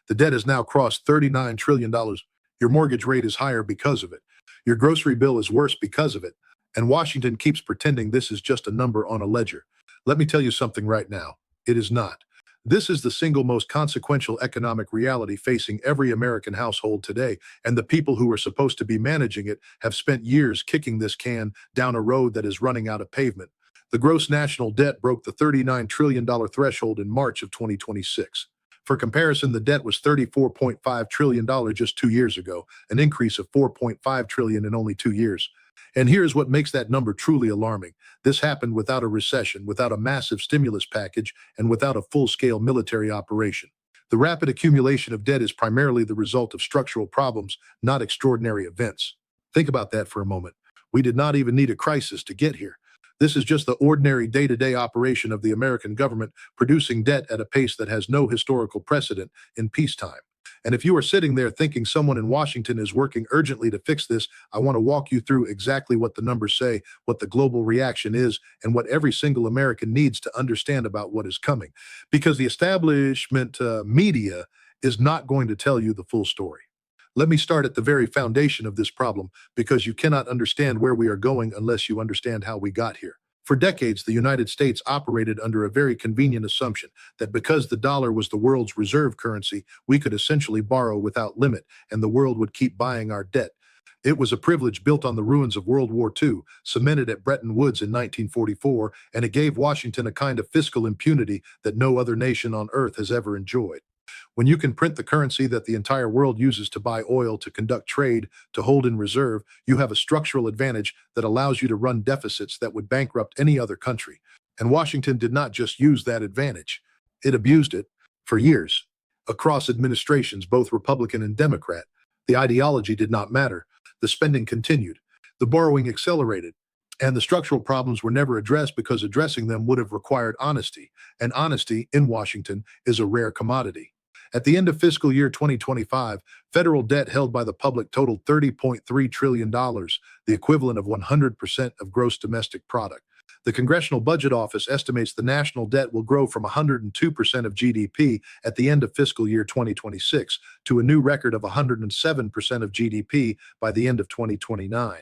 The debt has now crossed $39 trillion. Your mortgage rate is higher because of it. Your grocery bill is worse because of it. And Washington keeps pretending this is just a number on a ledger. Let me tell you something right now. It is not. This is the single most consequential economic reality facing every American household today, and the people who are supposed to be managing it have spent years kicking this can down a road that is running out of pavement. The gross national debt broke the $39 trillion threshold in March of 2026. For comparison, the debt was $34.5 trillion just 2 years ago, an increase of $4.5 trillion in only 2 years. And here's what makes that number truly alarming. This happened without a recession, without a massive stimulus package, and without a full-scale military operation. The rapid accumulation of debt is primarily the result of structural problems, not extraordinary events. Think about that for a moment. We did not even need a crisis to get here. This is just the ordinary day-to-day operation of the American government producing debt at a pace that has no historical precedent in peacetime. And if you are sitting there thinking someone in Washington is working urgently to fix this, I want to walk you through exactly what the numbers say, what the global reaction is, and what every single American needs to understand about what is coming. Because the establishment media is not going to tell you the full story. Let me start at the very foundation of this problem, because you cannot understand where we are going unless you understand how we got here. For decades, the United States operated under a very convenient assumption that because the dollar was the world's reserve currency, we could essentially borrow without limit, and the world would keep buying our debt. It was a privilege built on the ruins of World War II, cemented at Bretton Woods in 1944, and it gave Washington a kind of fiscal impunity that no other nation on earth has ever enjoyed. When you can print the currency that the entire world uses to buy oil, to conduct trade, to hold in reserve, you have a structural advantage that allows you to run deficits that would bankrupt any other country. And Washington did not just use that advantage. It abused it for years. Across administrations, both Republican and Democrat, the ideology did not matter. The spending continued. The borrowing accelerated. And the structural problems were never addressed because addressing them would have required honesty. And honesty in Washington is a rare commodity. At the end of fiscal year 2025, federal debt held by the public totaled $30.3 trillion, the equivalent of 100% of gross domestic product. The Congressional Budget Office estimates the national debt will grow from 102% of GDP at the end of fiscal year 2026 to a new record of 107% of GDP by the end of 2029.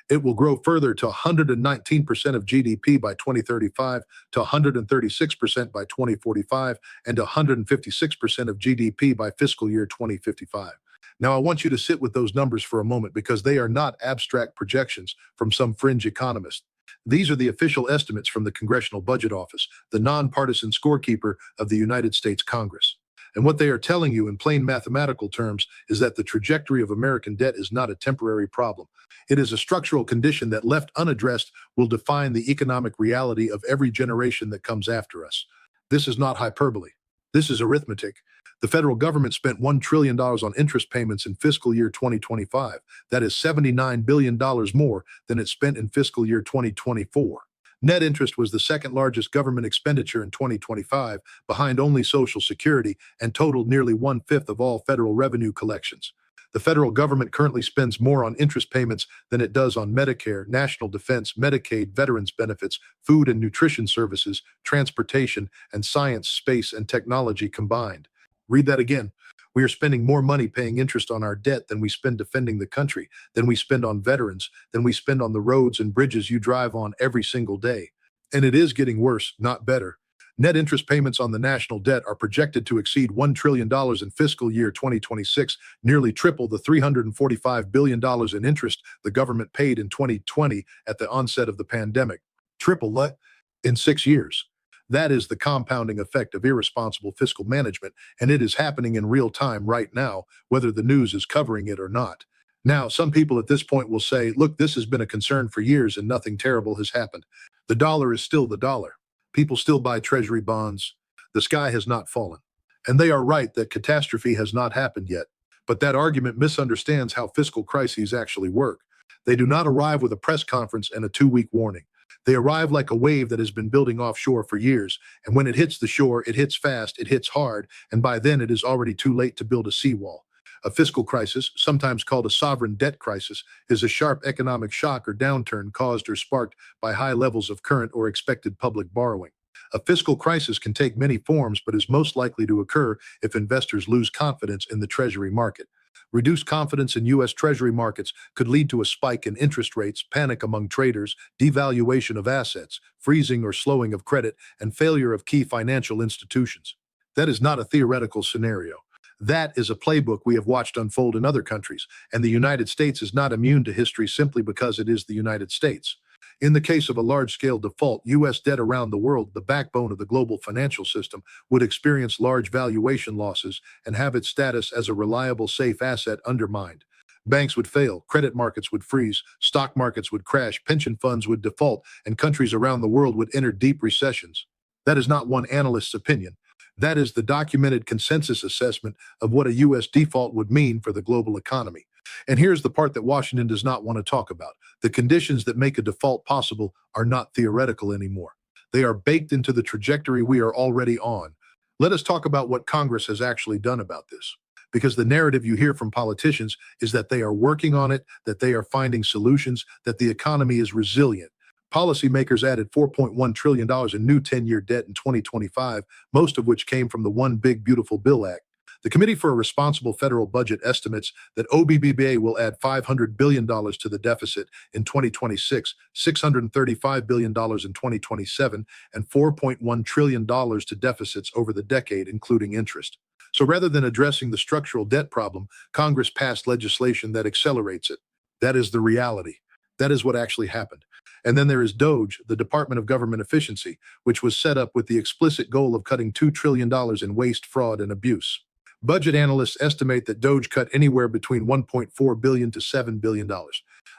It will grow further to 119% of GDP by 2035, to 136% by 2045, and to 156% of GDP by fiscal year 2055. Now, I want you to sit with those numbers for a moment because they are not abstract projections from some fringe economist. These are the official estimates from the Congressional Budget Office, the nonpartisan scorekeeper of the United States Congress. And what they are telling you in plain mathematical terms is that the trajectory of American debt is not a temporary problem. It is a structural condition that, left unaddressed, will define the economic reality of every generation that comes after us. This is not hyperbole. This is arithmetic. The federal government spent $1 trillion on interest payments in fiscal year 2025. That is $79 billion more than it spent in fiscal year 2024. Net interest was the second largest government expenditure in 2025, behind only Social Security, and totaled nearly one-fifth of all federal revenue collections. The federal government currently spends more on interest payments than it does on Medicare, national defense, Medicaid, veterans benefits, food and nutrition services, transportation, and science, space, and technology combined. Read that again. We are spending more money paying interest on our debt than we spend defending the country, than we spend on veterans, than we spend on the roads and bridges you drive on every single day. And it is getting worse, not better. Net interest payments on the national debt are projected to exceed $1 trillion in fiscal year 2026, nearly triple the $345 billion in interest the government paid in 2020 at the onset of the pandemic. Triple that in 6 years. That is the compounding effect of irresponsible fiscal management, and it is happening in real time right now, whether the news is covering it or not. Now, some people at this point will say, look, this has been a concern for years and nothing terrible has happened. The dollar is still the dollar. People still buy treasury bonds. The sky has not fallen. And they are right that catastrophe has not happened yet. But that argument misunderstands how fiscal crises actually work. They do not arrive with a press conference and a 2-week warning. They arrive like a wave that has been building offshore for years, and when it hits the shore, it hits fast, it hits hard, and by then it is already too late to build a seawall. A fiscal crisis, sometimes called a sovereign debt crisis, is a sharp economic shock or downturn caused or sparked by high levels of current or expected public borrowing. A fiscal crisis can take many forms, but is most likely to occur if investors lose confidence in the Treasury market. Reduced confidence in U.S. Treasury markets could lead to a spike in interest rates, panic among traders, devaluation of assets, freezing or slowing of credit, and failure of key financial institutions. That is not a theoretical scenario. That is a playbook we have watched unfold in other countries, and the United States is not immune to history simply because it is the United States. In the case of a large-scale default, U.S. debt around the world, the backbone of the global financial system, would experience large valuation losses and have its status as a reliable, safe asset undermined. Banks would fail, credit markets would freeze, stock markets would crash, pension funds would default, and countries around the world would enter deep recessions. That is not one analyst's opinion. That is the documented consensus assessment of what a U.S. default would mean for the global economy. And here's the part that Washington does not want to talk about. The conditions that make a default possible are not theoretical anymore. They are baked into the trajectory we are already on. Let us talk about what Congress has actually done about this. Because the narrative you hear from politicians is that they are working on it, that they are finding solutions, that the economy is resilient. Policymakers added $4.1 trillion in new 10-year debt in 2025, most of which came from the One Big Beautiful Bill Act. The Committee for a Responsible Federal Budget estimates that OBBBA will add $500 billion to the deficit in 2026, $635 billion in 2027, and $4.1 trillion to deficits over the decade, including interest. So rather than addressing the structural debt problem, Congress passed legislation that accelerates it. That is the reality. That is what actually happened. And then there is DOGE, the Department of Government Efficiency, which was set up with the explicit goal of cutting $2 trillion in waste, fraud, and abuse. Budget analysts estimate that DOGE cut anywhere between $1.4 billion to $7 billion,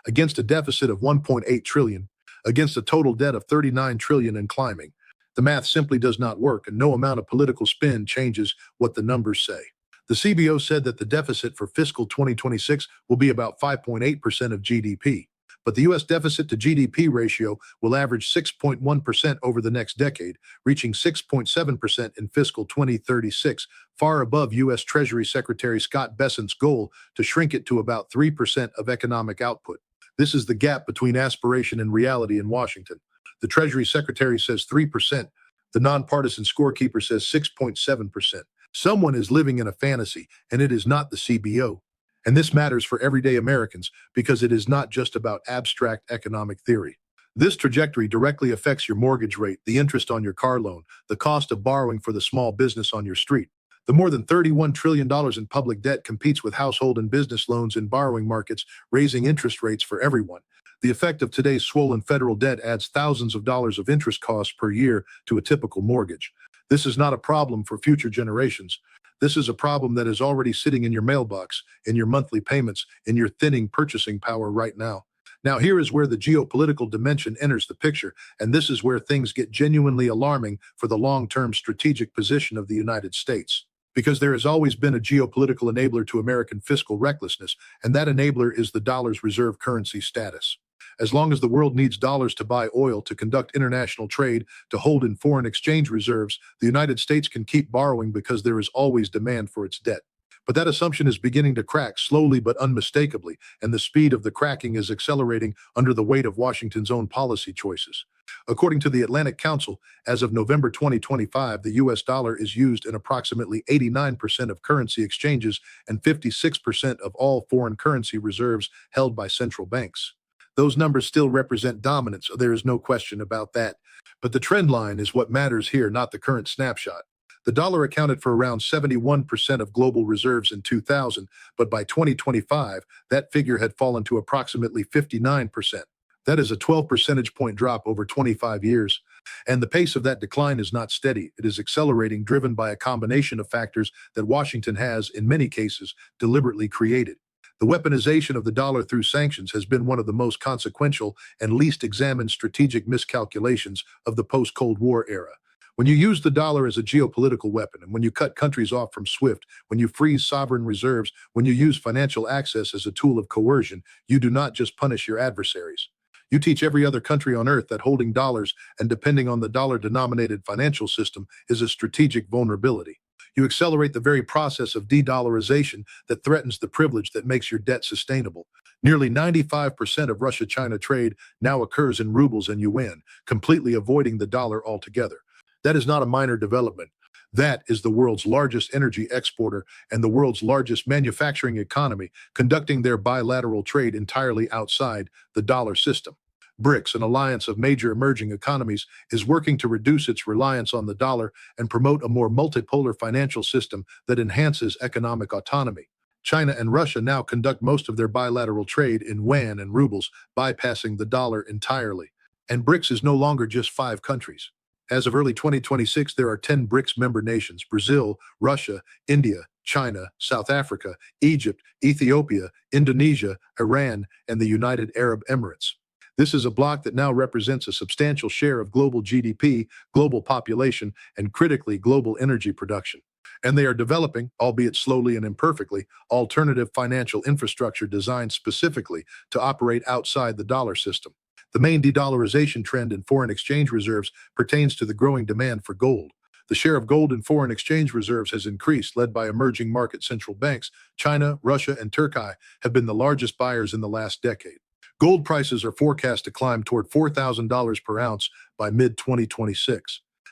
against a deficit of $1.8 trillion, against a total debt of $39 trillion and climbing. The math simply does not work, and no amount of political spin changes what the numbers say. The CBO said that the deficit for fiscal 2026 will be about 5.8% of GDP. But the U.S. deficit to GDP ratio will average 6.1% over the next decade, reaching 6.7% in fiscal 2036, far above U.S. Treasury Secretary Scott Bessent's goal to shrink it to about 3% of economic output. This is the gap between aspiration and reality in Washington. The Treasury Secretary says 3%. The nonpartisan scorekeeper says 6.7%. Someone is living in a fantasy, and it is not the CBO. And this matters for everyday Americans because it is not just about abstract economic theory. This trajectory directly affects your mortgage rate, the interest on your car loan, the cost of borrowing for the small business on your street. The more than $31 trillion in public debt competes with household and business loans in borrowing markets, raising interest rates for everyone. The effect of today's swollen federal debt adds thousands of dollars of interest costs per year to a typical mortgage. This is not a problem for future generations. This is a problem that is already sitting in your mailbox, in your monthly payments, in your thinning purchasing power right now. Now, here is where the geopolitical dimension enters the picture, and this is where things get genuinely alarming for the long-term strategic position of the United States. Because there has always been a geopolitical enabler to American fiscal recklessness, and that enabler is the dollar's reserve currency status. As long as the world needs dollars to buy oil, to conduct international trade, to hold in foreign exchange reserves, the United States can keep borrowing because there is always demand for its debt. But that assumption is beginning to crack slowly but unmistakably, and the speed of the cracking is accelerating under the weight of Washington's own policy choices. According to the Atlantic Council, as of November 2025, the U.S. dollar is used in approximately 89% of currency exchanges and 56% of all foreign currency reserves held by central banks. Those numbers still represent dominance, so there is no question about that. But the trend line is what matters here, not the current snapshot. The dollar accounted for around 71% of global reserves in 2000, but by 2025, that figure had fallen to approximately 59%. That is a 12 percentage point drop over 25 years. And the pace of that decline is not steady. It is accelerating, driven by a combination of factors that Washington has, in many cases, deliberately created. The weaponization of the dollar through sanctions has been one of the most consequential and least examined strategic miscalculations of the post-Cold War era. When you use the dollar as a geopolitical weapon, and when you cut countries off from SWIFT, when you freeze sovereign reserves, when you use financial access as a tool of coercion, you do not just punish your adversaries. You teach every other country on earth that holding dollars and depending on the dollar-denominated financial system is a strategic vulnerability. You accelerate the very process of de-dollarization that threatens the privilege that makes your debt sustainable. Nearly 95% of Russia-China trade now occurs in rubles and yuan, completely avoiding the dollar altogether. That is not a minor development. That is the world's largest energy exporter and the world's largest manufacturing economy, conducting their bilateral trade entirely outside the dollar system. BRICS, an alliance of major emerging economies, is working to reduce its reliance on the dollar and promote a more multipolar financial system that enhances economic autonomy. China and Russia now conduct most of their bilateral trade in yuan and rubles, bypassing the dollar entirely. And BRICS is no longer just 5 countries. As of early 2026, there are 10 BRICS member nations: Brazil, Russia, India, China, South Africa, Egypt, Ethiopia, Indonesia, Iran, and the United Arab Emirates. This is a bloc that now represents a substantial share of global GDP, global population, and critically global energy production. And they are developing, albeit slowly and imperfectly, alternative financial infrastructure designed specifically to operate outside the dollar system. The main de-dollarization trend in foreign exchange reserves pertains to the growing demand for gold. The share of gold in foreign exchange reserves has increased, led by emerging market central banks. China, Russia, and Turkey have been the largest buyers in the last decade. Gold prices are forecast to climb toward $4,000 per ounce by mid-2026.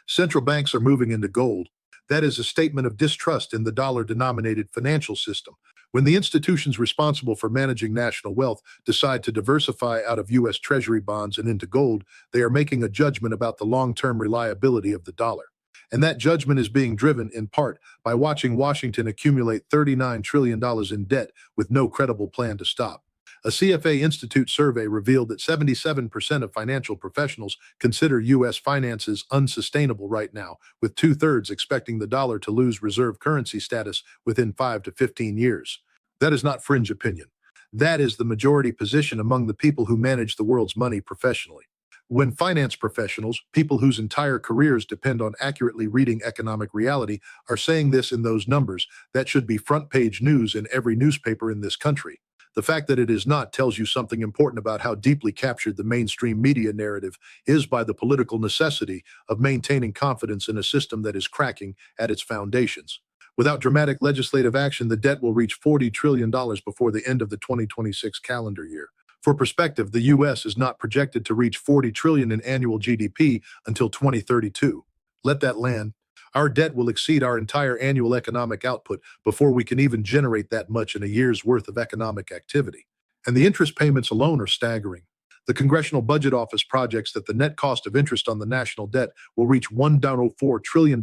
Central banks are moving into gold. That is a statement of distrust in the dollar-denominated financial system. When the institutions responsible for managing national wealth decide to diversify out of U.S. Treasury bonds and into gold, they are making a judgment about the long-term reliability of the dollar. And that judgment is being driven, in part, by watching Washington accumulate $39 trillion in debt with no credible plan to stop. A CFA Institute survey revealed that 77% of financial professionals consider U.S. finances unsustainable right now, with two-thirds expecting the dollar to lose reserve currency status within 5 to 15 years. That is not fringe opinion. That is the majority position among the people who manage the world's money professionally. When finance professionals, people whose entire careers depend on accurately reading economic reality, are saying this in those numbers, that should be front-page news in every newspaper in this country. The fact that it is not tells you something important about how deeply captured the mainstream media narrative is by the political necessity of maintaining confidence in a system that is cracking at its foundations. Without dramatic legislative action, the debt will reach $40 trillion before the end of the 2026 calendar year. For perspective, the U.S. is not projected to reach $40 trillion in annual GDP until 2032. Let that land. Our debt will exceed our entire annual economic output before we can even generate that much in a year's worth of economic activity. And the interest payments alone are staggering. The Congressional Budget Office projects that the net cost of interest on the national debt will reach $1.04 trillion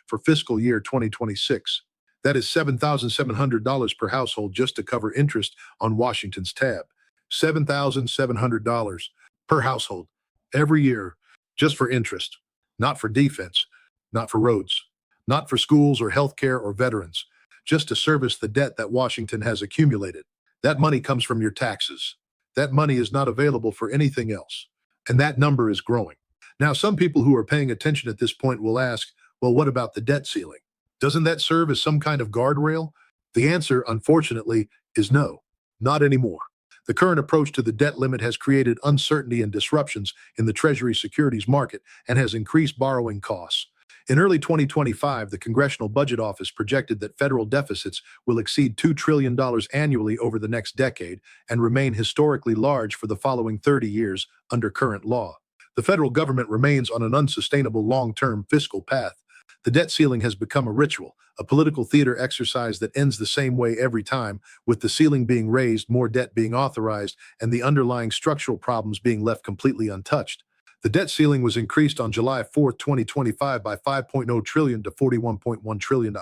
for fiscal year 2026. That is $7,700 per household just to cover interest on Washington's tab. $7,700 per household every year just for interest, not for defense, not for roads, not for schools or healthcare or veterans, just to service the debt that Washington has accumulated. That money comes from your taxes. That money is not available for anything else. And that number is growing. Now, some people who are paying attention at this point will ask, well, what about the debt ceiling? Doesn't that serve as some kind of guardrail? The answer, unfortunately, is no, not anymore. The current approach to the debt limit has created uncertainty and disruptions in the Treasury securities market and has increased borrowing costs. In early 2025, the Congressional Budget Office projected that federal deficits will exceed $2 trillion annually over the next decade and remain historically large for the following 30 years under current law. The federal government remains on an unsustainable long-term fiscal path. The debt ceiling has become a ritual, a political theater exercise that ends the same way every time, with the ceiling being raised, more debt being authorized, and the underlying structural problems being left completely untouched. The debt ceiling was increased on July 4, 2025 by $5.0 trillion to $41.1 trillion,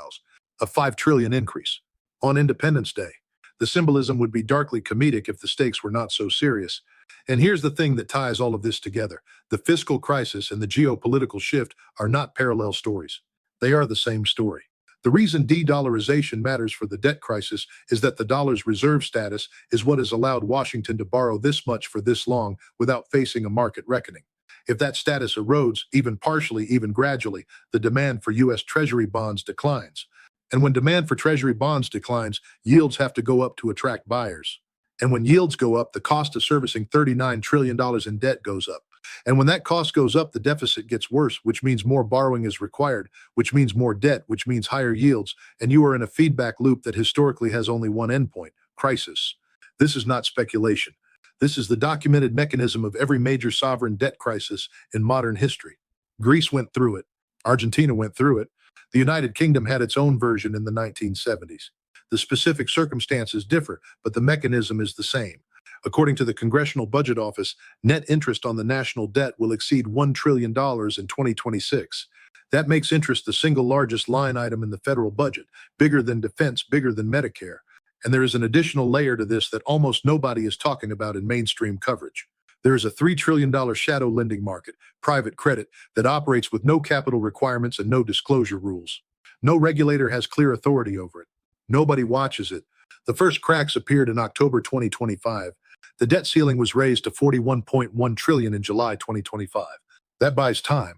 a $5 trillion increase. On Independence Day, the symbolism would be darkly comedic if the stakes were not so serious. And here's the thing that ties all of this together. The fiscal crisis and the geopolitical shift are not parallel stories. They are the same story. The reason de-dollarization matters for the debt crisis is that the dollar's reserve status is what has allowed Washington to borrow this much for this long without facing a market reckoning. If that status erodes, even partially, even gradually, the demand for U.S. Treasury bonds declines. And when demand for Treasury bonds declines, yields have to go up to attract buyers. And when yields go up, the cost of servicing $39 trillion in debt goes up. And when that cost goes up, the deficit gets worse, which means more borrowing is required, which means more debt, which means higher yields, and you are in a feedback loop that historically has only one endpoint: crisis. This is not speculation. This is the documented mechanism of every major sovereign debt crisis in modern history. Greece went through it. Argentina went through it. The United Kingdom had its own version in the 1970s. The specific circumstances differ, but the mechanism is the same. According to the Congressional Budget Office, net interest on the national debt will exceed $1 trillion in 2026. That makes interest the single largest line item in the federal budget, bigger than defense, bigger than Medicare. And there is an additional layer to this that almost nobody is talking about in mainstream coverage. There is a $3 trillion shadow lending market, private credit, that operates with no capital requirements and no disclosure rules. No regulator has clear authority over it. Nobody watches it. The first cracks appeared in October 2025. The debt ceiling was raised to $41.1 trillion in July 2025. That buys time.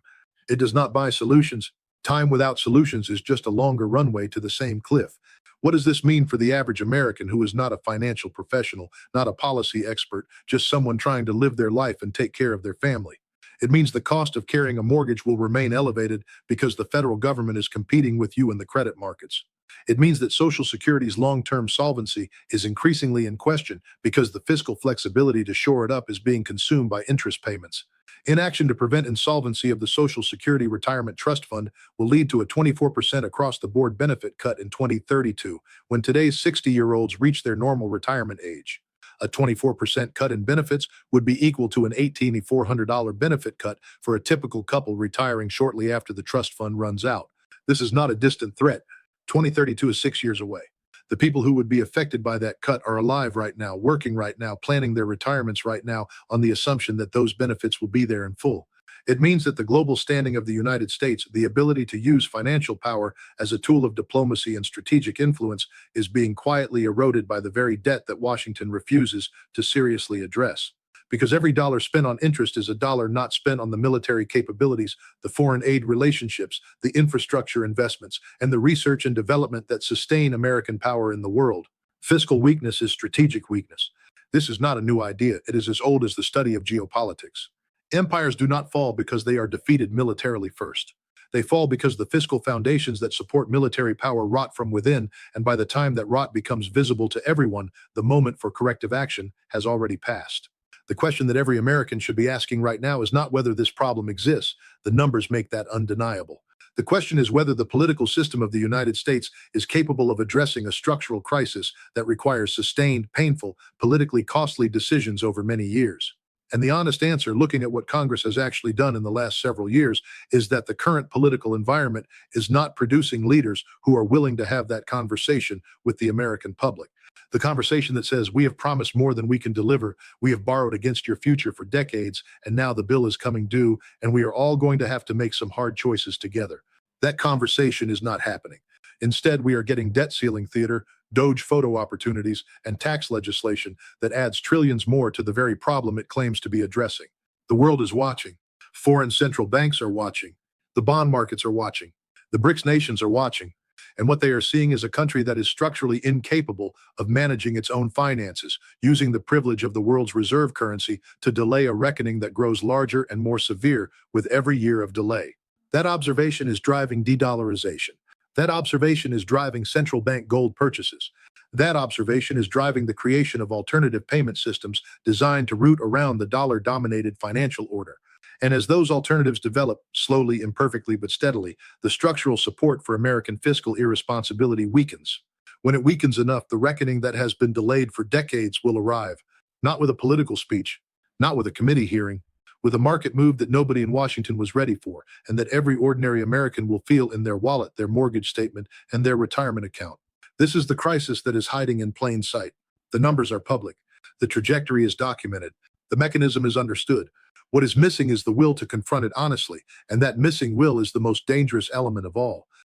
It does not buy solutions. Time without solutions is just a longer runway to the same cliff. What does this mean for the average American who is not a financial professional, not a policy expert, just someone trying to live their life and take care of their family? It means the cost of carrying a mortgage will remain elevated because the federal government is competing with you in the credit markets. It means that Social Security's long-term solvency is increasingly in question because the fiscal flexibility to shore it up is being consumed by interest payments. Inaction to prevent insolvency of the Social Security Retirement Trust Fund will lead to a 24% across-the-board benefit cut in 2032, when today's 60-year-olds reach their normal retirement age. A 24% cut in benefits would be equal to an $1,800 benefit cut for a typical couple retiring shortly after the trust fund runs out. This is not a distant threat. 2032 is 6 years away. The people who would be affected by that cut are alive right now, working right now, planning their retirements right now on the assumption that those benefits will be there in full. It means that the global standing of the United States, the ability to use financial power as a tool of diplomacy and strategic influence, is being quietly eroded by the very debt that Washington refuses to seriously address. Because every dollar spent on interest is a dollar not spent on the military capabilities, the foreign aid relationships, the infrastructure investments, and the research and development that sustain American power in the world. Fiscal weakness is strategic weakness. This is not a new idea. It is as old as the study of geopolitics. Empires do not fall because they are defeated militarily first. They fall because the fiscal foundations that support military power rot from within, and by the time that rot becomes visible to everyone, the moment for corrective action has already passed. The question that every American should be asking right now is not whether this problem exists. The numbers make that undeniable. The question is whether the political system of the United States is capable of addressing a structural crisis that requires sustained, painful, politically costly decisions over many years. And the honest answer, looking at what Congress has actually done in the last several years, is that the current political environment is not producing leaders who are willing to have that conversation with the American public. The conversation that says, we have promised more than we can deliver, we have borrowed against your future for decades, and now the bill is coming due, and we are all going to have to make some hard choices together. That conversation is not happening. Instead, we are getting debt ceiling theater, Doge photo opportunities, and tax legislation that adds trillions more to the very problem it claims to be addressing. The world is watching. Foreign central banks are watching. The bond markets are watching. The BRICS nations are watching. And what they are seeing is a country that is structurally incapable of managing its own finances, using the privilege of the world's reserve currency to delay a reckoning that grows larger and more severe with every year of delay. That observation is driving de-dollarization. That observation is driving central bank gold purchases. That observation is driving the creation of alternative payment systems designed to root around the dollar-dominated financial order. And as those alternatives develop, slowly, imperfectly, but steadily, the structural support for American fiscal irresponsibility weakens. When it weakens enough, the reckoning that has been delayed for decades will arrive, not with a political speech, not with a committee hearing, with a market move that nobody in Washington was ready for, and that every ordinary American will feel in their wallet, their mortgage statement, and their retirement account. This is the crisis that is hiding in plain sight. The numbers are public. The trajectory is documented. The mechanism is understood. What is missing is the will to confront it honestly, and that missing will is the most dangerous element of all.